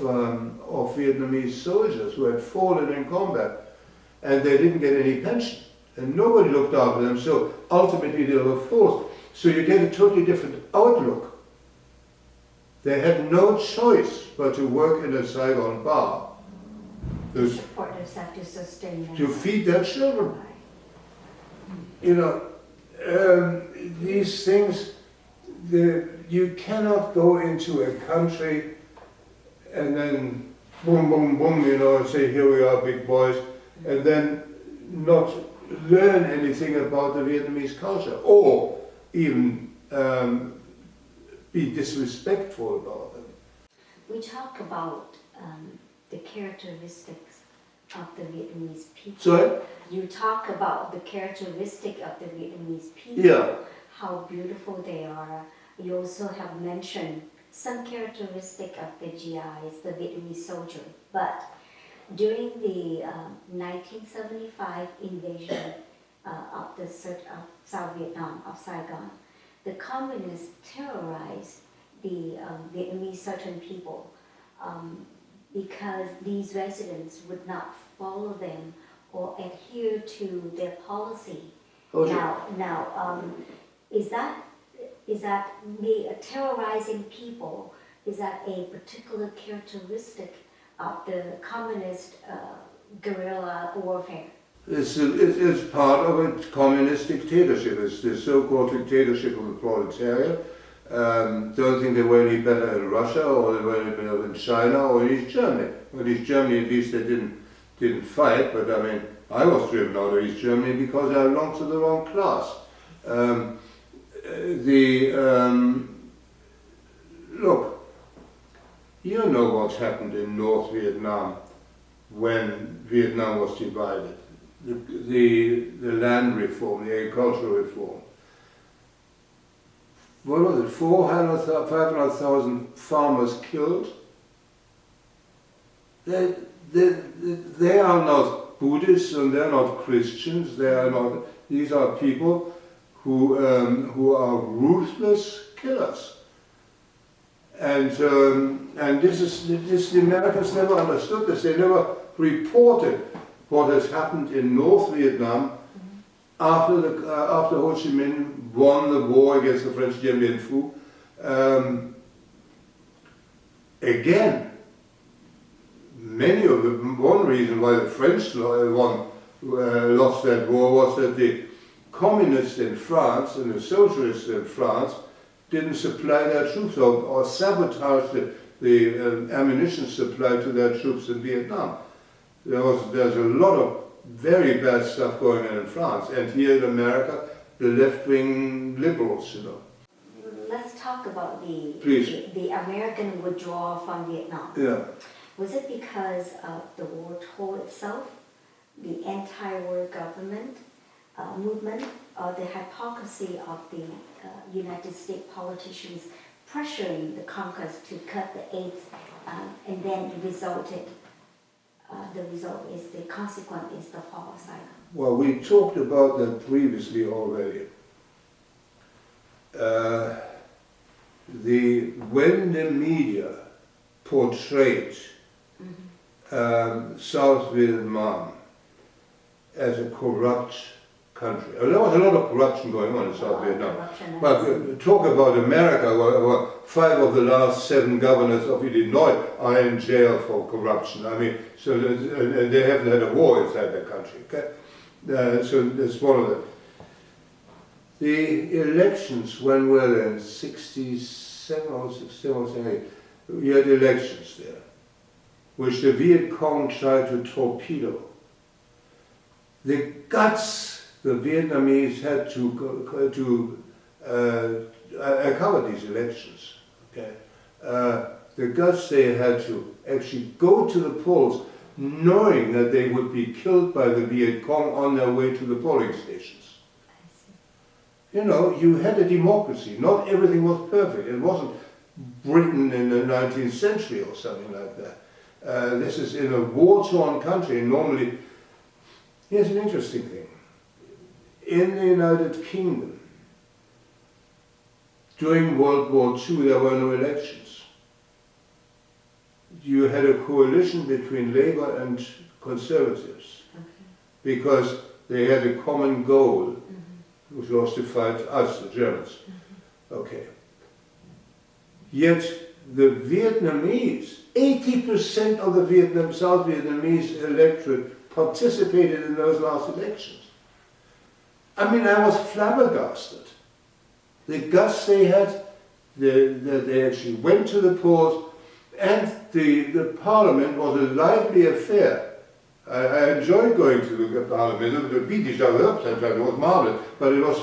S2: Vietnamese soldiers who had fallen in combat, and they didn't get any pension, and nobody looked after them, so ultimately they were forced. So you get a totally different outlook. They had no choice but to work in a Saigon bar.
S1: To support themselves, to sustain themselves.
S2: To feed their children. These things, you cannot go into a country and then boom, boom, boom, say here we are big boys, and then not learn anything about the Vietnamese culture, or even be disrespectful about them.
S1: We talk about the characteristics of the Vietnamese people.
S2: Sorry?
S1: You talk about the characteristic of the Vietnamese people,
S2: Yeah.
S1: how beautiful they are. You also have mentioned some characteristic of the GIs, the Vietnamese soldier. But during the 1975 invasion of South Vietnam, of Saigon, the communists terrorized the Vietnamese certain people because these residents would not follow them or adhere to their policy.
S2: Okay.
S1: Now, is that me terrorizing people? Is that a particular characteristic of the communist guerrilla warfare?
S2: It's part of a communist dictatorship. It's the so-called dictatorship of the proletariat. Don't think they were any better in Russia, or they were any better in China, or in East Germany. Well, East Germany, at least they didn't fight, but I mean, I was driven out of East Germany because I belonged to the wrong class. Look, you know what's happened in North Vietnam when Vietnam was divided. The land reform, the agricultural reform. What was it, 500,000 farmers killed? They are not Buddhists and they're not Christians. They are not. These are people who are ruthless killers. And this the Americans never understood this. They never reported what has happened in North Vietnam after Ho Chi Minh won the war against the French Dien Bien Phu. Again, many of them, one reason why the French lost that war was that the communists in France and the socialists in France didn't supply their troops or sabotaged the ammunition supply to their troops in Vietnam. There's a lot of very bad stuff going on in France, and here in America, the left-wing liberals,
S1: Let's talk about
S2: the
S1: American withdrawal from Vietnam.
S2: Yeah.
S1: Was it because of the war toll itself, the anti-war government movement, or the hypocrisy of the United States politicians pressuring the Congress to cut the aid, and then the consequence is the fall of Saigon?
S2: Well, we talked about that previously already. When the media portrayed South Vietnam as a corrupt country. There was a lot of corruption going on in South Vietnam. But talk about America, where 5 of the last 7 governors of Illinois are in jail for corruption. I mean, so they haven't had a war inside their country. Okay? So that's one of them. The elections, when were they? In 67 or 67 or 68, we had elections there, which the Viet Cong tried to torpedo. The guts the Vietnamese had to cover these elections. Okay, the guts they had to actually go to the polls, knowing that they would be killed by the Viet Cong on their way to the polling stations. You know, you had a democracy. Not everything was perfect. It wasn't Britain in the 19th century or something like that. This is in a war-torn country. Normally, here's an interesting thing. In the United Kingdom, during World War II, there were no elections. You had a coalition between Labour and Conservatives, because they had a common goal, which was to fight us, the Germans. Okay. Yet the Vietnamese, 80% of the South Vietnamese electorate participated in those last elections. I mean, I was flabbergasted. The guts they had, they actually went to the polls, and the parliament was a lively affair. I enjoyed going to the parliament. We beat each other up sometimes, it was marvelous, but it was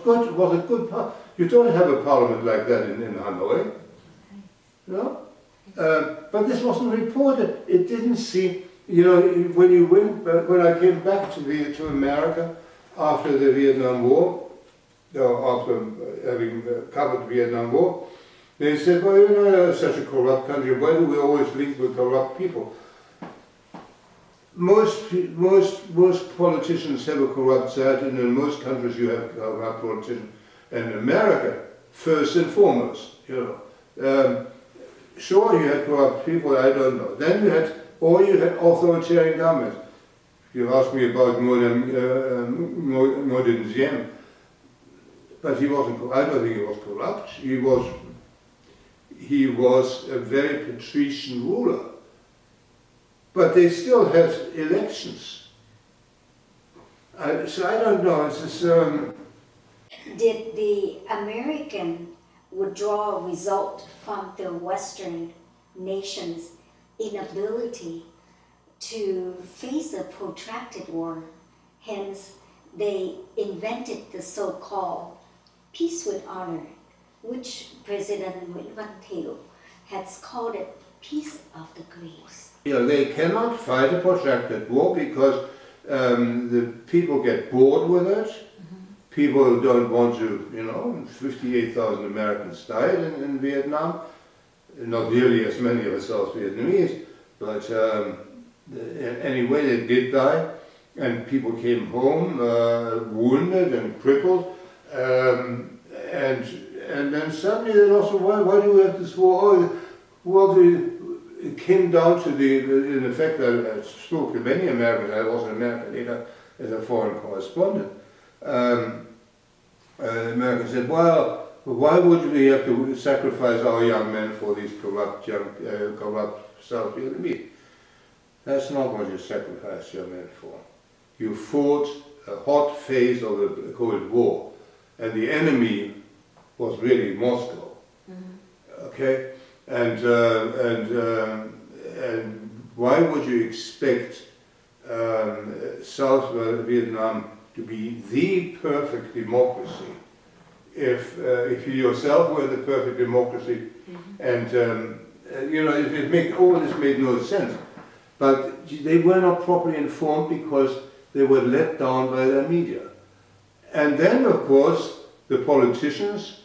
S2: good. It was a good part. You don't have a parliament like that in Hanoi, you know? But this wasn't reported. It didn't seem, you know, when I came back to America after the Vietnam War, after having covered the Vietnam War, they said, well, you know, it's such a corrupt country, why do we always link with corrupt people? Most politicians have a corrupt side, and in most countries you have corrupt politicians. And in America, first and foremost, you know. Sure, you had corrupt people, I don't know. Then you had authoritarian governments. You asked me about Ngo Dinh Diem, but he wasn't. I don't think he was corrupt. He was a very patrician ruler. But they still had elections. So I don't know. It's just,
S1: Did the American withdrawal result from the Western nations' inability to face a protracted war? Hence, they invented the so-called peace with honor, which President Nguyễn Văn Thiệu has called it peace of the Greeks.
S2: you know, they cannot fight a protracted war because the people get bored with it. People don't want to, you know, 58,000 Americans died in Vietnam, not nearly as many of the South Vietnamese, but anyway, they did die, and people came home wounded and crippled, and then suddenly they also, why do we have this war? It came down to in effect, I spoke to many Americans. I was in America later as a foreign correspondent. Americans said, well, why would we have to sacrifice our young men for these corrupt South Vietnamese? That's not what you sacrifice your men for. You fought a hot phase of the Cold War, and the enemy was really Moscow. Okay, and why would you expect South Vietnam to be the perfect democracy if you yourself were the perfect democracy? And you know, all this made no sense. But they were not properly informed because they were let down by their media. And then, of course, the politicians,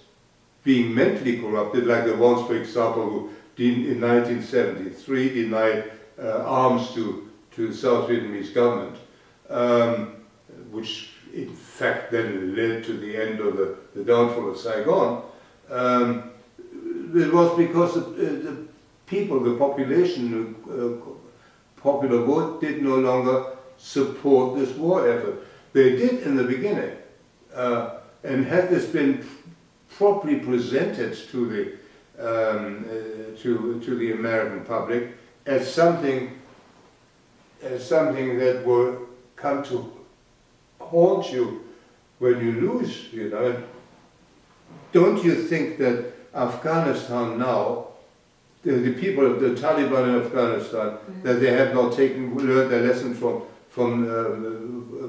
S2: being mentally corrupted, like the ones, for example, who in 1973 denied arms to the South Vietnamese government, which in fact then led to the end of the downfall of Saigon. It was because the people, the population, popular vote did no longer support this war effort. They did in the beginning, and had this been properly presented to the American public as something that will come to haunt you when you lose, you know. Don't you think that Afghanistan now, the people of the Taliban in Afghanistan, that they have not learned their lesson from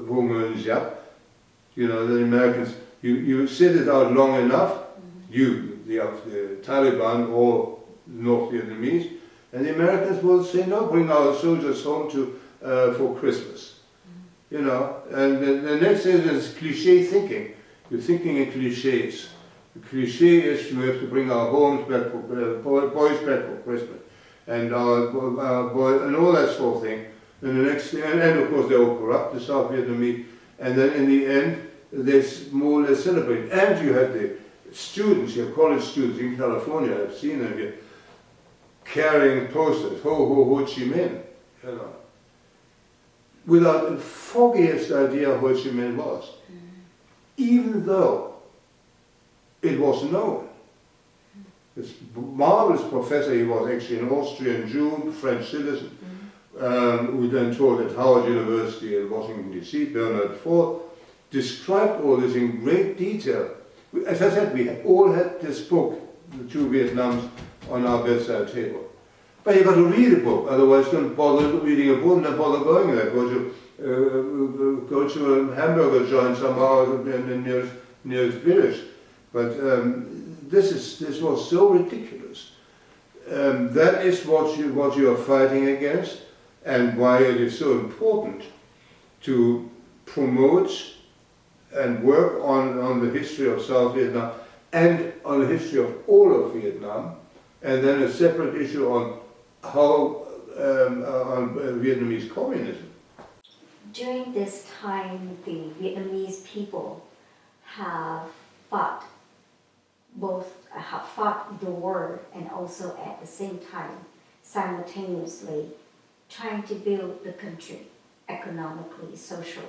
S2: Womenzhap, you know, the Americans, you sit it out long enough, the Taliban or North Vietnamese, and the Americans will say, no, bring our soldiers home for Christmas. You know, and the next thing is cliche thinking. You're thinking in cliches. The cliche is you have to bring our homes back, boys back for Christmas, and our boys, and all that sort of thing. And the next thing, and of course they're all corrupt, the South Vietnamese, and then in the end, they more or less celebrate. And you have the students, your college students in California, I've seen them here, carrying posters, ho ho Ho Chi Minh, you know, without the foggiest idea Ho Chi Minh was, even though it was known. This marvelous professor, he was actually an Austrian Jew, French citizen, who then taught at Howard University in Washington DC, Bernard Ford, described all this in great detail. As I said, we all had this book, The Two Vietnams, on our bedside table. But you've got to read a book, otherwise don't bother reading a book, don't bother going there. Go to a hamburger joint somehow in the nearest village. But this was so ridiculous. That is what you are fighting against, and why it is so important to promote and work on the history of South Vietnam and on the history of all of Vietnam, and then a separate issue on how on Vietnamese communism.
S1: During this time, the Vietnamese people have fought the war and also at the same time, simultaneously, trying to build the country economically, socially.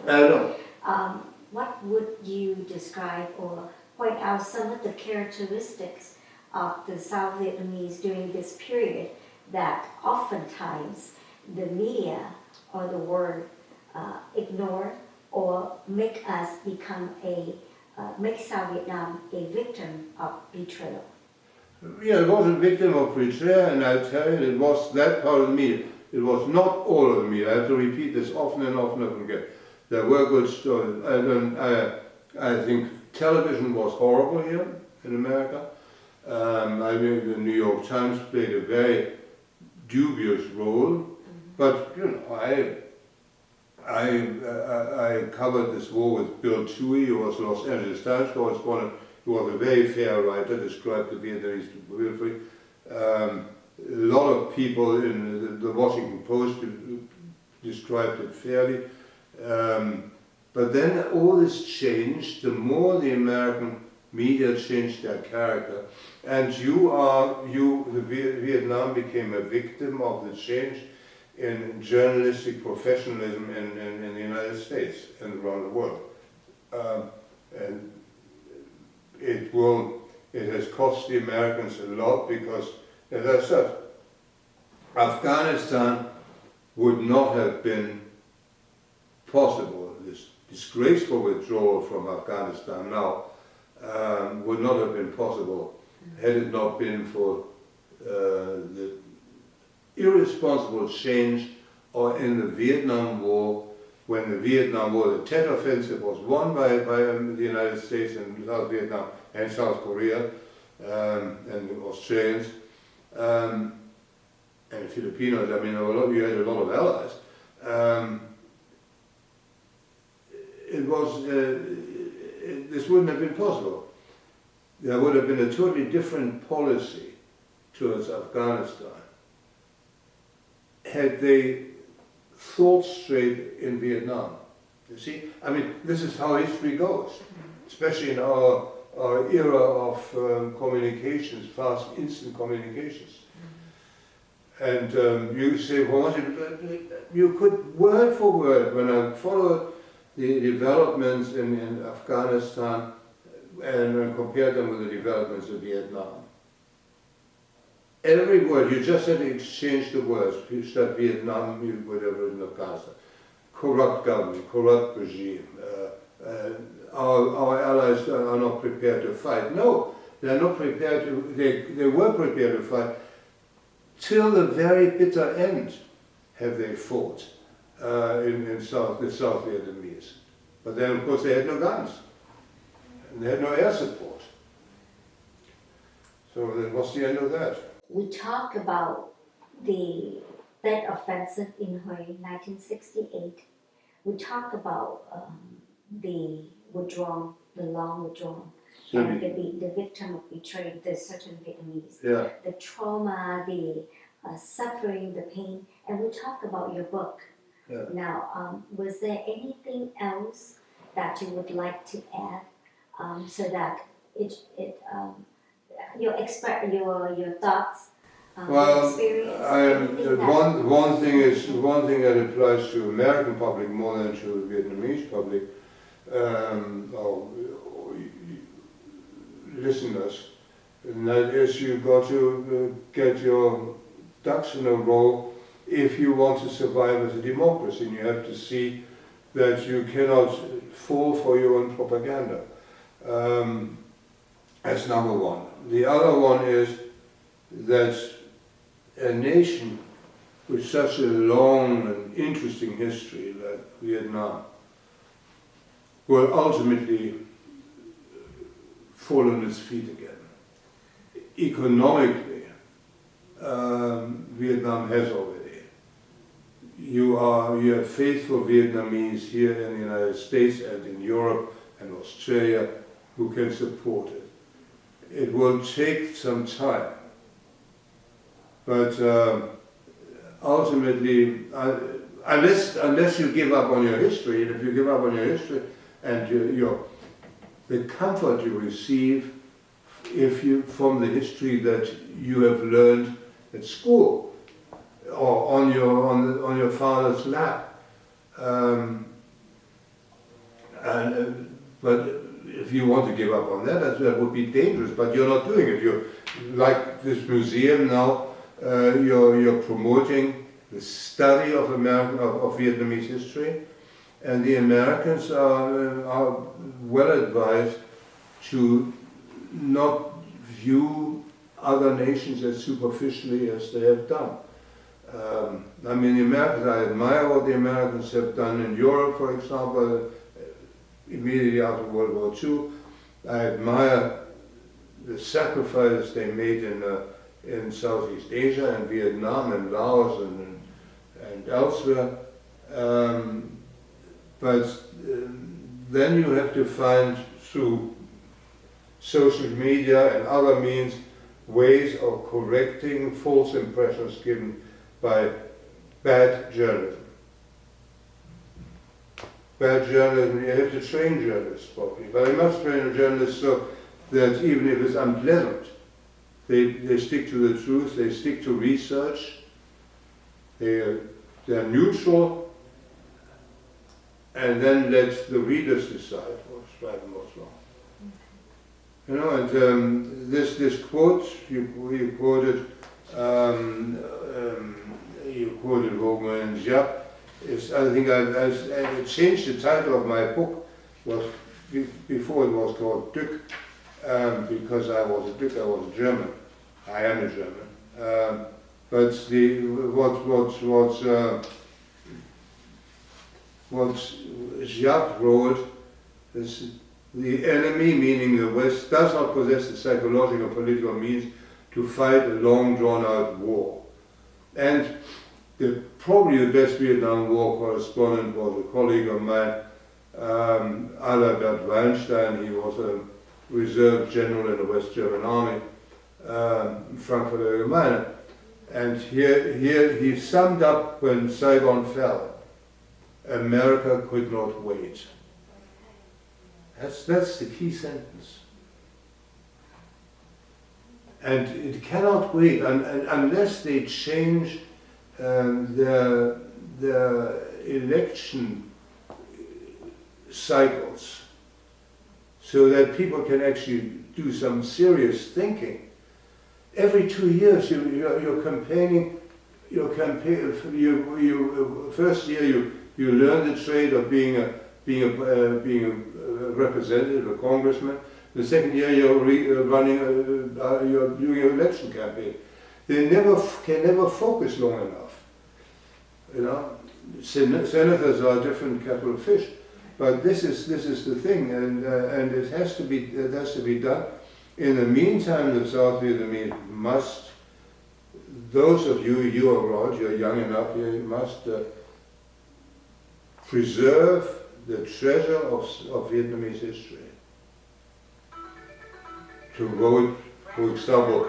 S1: What would you describe or point out some of the characteristics of the South Vietnamese during this period that oftentimes the media or the world ignore or make us make South Vietnam a victim of betrayal?
S2: Yeah, it was a victim of betrayal, and I'll tell you, it was that part of the media. It was not all of the media. I have to repeat this often and often again. There were good stories. I think television was horrible here in America. I mean, the New York Times played a very dubious role, but you know, I covered this war with Bill Toohey, who was Los Angeles Times correspondent. He was a very fair writer, described the Vietnamese beautifully. A lot of people in the Washington Post described it fairly. But then all this changed, the more the American media changed their character, and Vietnam became a victim of the change in journalistic professionalism in the United States and around the world. And it has cost the Americans a lot because, as I said, Afghanistan would not have been possible. This disgraceful withdrawal from Afghanistan now would not have been possible had it not been for the irresponsible change in the Vietnam War. When the Vietnam War, the Tet Offensive, was won by the United States and South Vietnam and South Korea and the Australians and Filipinos. I mean, you had a lot of allies. This wouldn't have been possible. There would have been a totally different policy towards Afghanistan had they thought straight in Vietnam. You see, I mean, this is how history goes, especially in our era of communications, fast, instant communications. And you say, well, you could word for word, when I followed the developments in Afghanistan and compare them with the developments in Vietnam. Every word, you just had to exchange the words. You said Vietnam, you would have written Afghanistan. Corrupt government, corrupt regime. Our allies are not prepared to fight. No, they're not prepared to, they were prepared to fight. Till the very bitter end have they fought in the South Vietnamese. But then, of course, they had no guns. And they had no air support. So that was the end of that.
S1: We talk about the Tet Offensive in Hue, 1968. We talk about the withdrawal, the long withdrawal, and the victim of betrayal, the certain Vietnamese, the trauma, the suffering, the pain, and we talk about your book. Now, was there anything else that you would like to add so that your thoughts, your experience?
S2: One thing that applies to American public more than to the Vietnamese public, or listeners, and that is you've got to get your ducks in a row if you want to survive as a democracy, and you have to see that you cannot fall for your own propaganda. That's number one. The other one is that a nation with such a long and interesting history like Vietnam will ultimately fall on its feet again. Economically, Vietnam has already. You have faithful Vietnamese here in the United States and in Europe and Australia who can support it. It will take some time, but ultimately, unless you give up on your history, and if you give up on your history and the comfort you receive from the history that you have learned at school or on your father's lap, but if you want to give up on that would be dangerous. But you're not doing it. You're like this museum now. You're promoting the study of Vietnamese history, and the Americans are well advised to not view other nations as superficially as they have done. I mean, the Americans, I admire what the Americans have done in Europe, for example, immediately after World War II. I admire the sacrifices they made in Southeast Asia and Vietnam and Laos and elsewhere. But then you have to find, through social media and other means, ways of correcting false impressions given by bad journalism. Bad journalism, you have to train journalists properly, but you must train journalists so that even if it's unpleasant, they stick to the truth, they stick to research, they're neutral, and then let the readers decide what's right and what's wrong. You know, and this quote you quoted Roman and Jacques. I think I changed the title of my book. Before it was called Duc, because I was a German. I am a German. But what Jacques wrote is, the enemy, meaning the West, does not possess the psychological or political means to fight a long drawn-out war. And probably the best Vietnam War correspondent was a colleague of mine, Albert Weinstein. He was a reserve general in the West German Army, Frankfurt Allgemeine. And here he summed up when Saigon fell, America could not wait. That's the key sentence. And it cannot wait unless they change the election cycles so that people can actually do some serious thinking. Every 2 years you're campaigning. First year you learn the trade of being a representative, a congressman. The second year you're doing an election campaign. They can never focus long enough. You know, senators are a different kettle of fish, but this is the thing, and it has to be done. In the meantime, the South Vietnamese must. Those of you abroad, you're young enough, you must preserve the treasure of Vietnamese history. To vote, for example,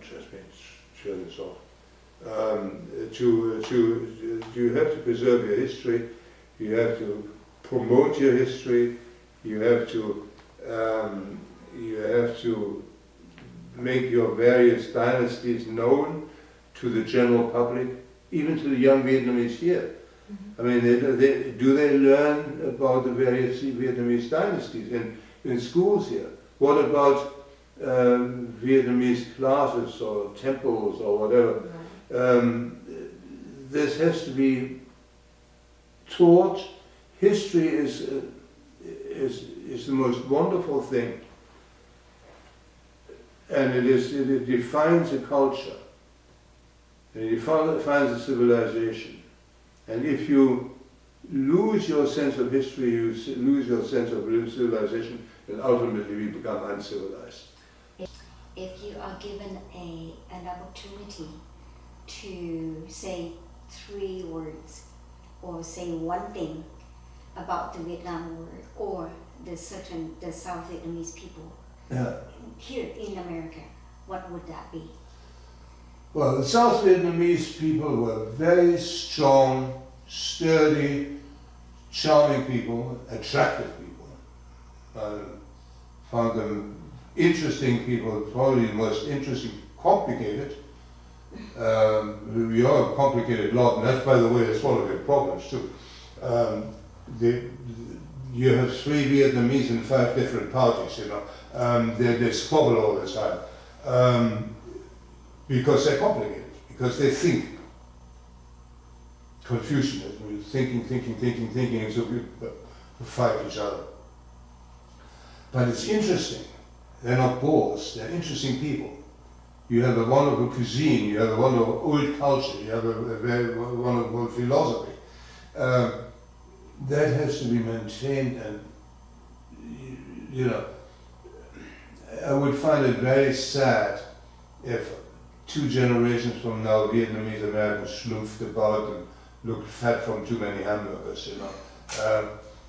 S2: just me turn this off. You have to preserve your history. You have to promote your history. You have to make your various dynasties known to the general public, even to the young Vietnamese here. I mean, do they learn about the various Vietnamese dynasties in schools here? What about Vietnamese classes or temples or whatever? This has to be taught. History is the most wonderful thing, and it defines a culture, and it defines a civilization. And if you lose your sense of history, you lose your sense of civilization, and ultimately we become uncivilized.
S1: If you are given an opportunity to say 3 words or say one thing about the Vietnam War or the South Vietnamese people here in America, what would that be?
S2: Well, the South Vietnamese people were very strong, sturdy, charming people, attractive people. I found them interesting people, probably the most interesting, complicated. We are a complicated lot, and that's, by the way, that's one of their problems too. You have 3 Vietnamese in 5 different parties, you know. They squabble all the time. Because they're complicated, because they think. Confucianism, thinking, and so we fight each other. But it's interesting. They're not bores, they're interesting people. You have a wonderful cuisine, you have a wonderful old culture, you have a very wonderful philosophy. That has to be maintained, and you know, I would find it very sad if 2 generations from now Vietnamese Americans sloofed about and looked fat from too many hamburgers, you know.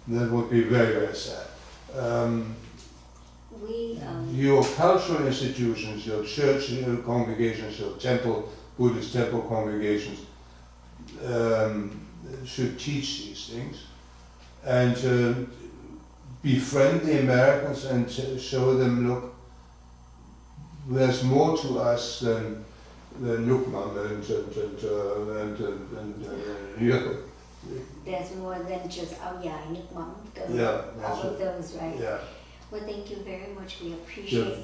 S2: That would be very, very sad. Your cultural institutions, your church congregations, your Buddhist temple congregations should teach these things and befriend the Americans and show them, look, there's more to us than Nukman and
S1: There's more than just Nukman, all of those, right?
S2: Yeah.
S1: Well, thank you very much. We appreciate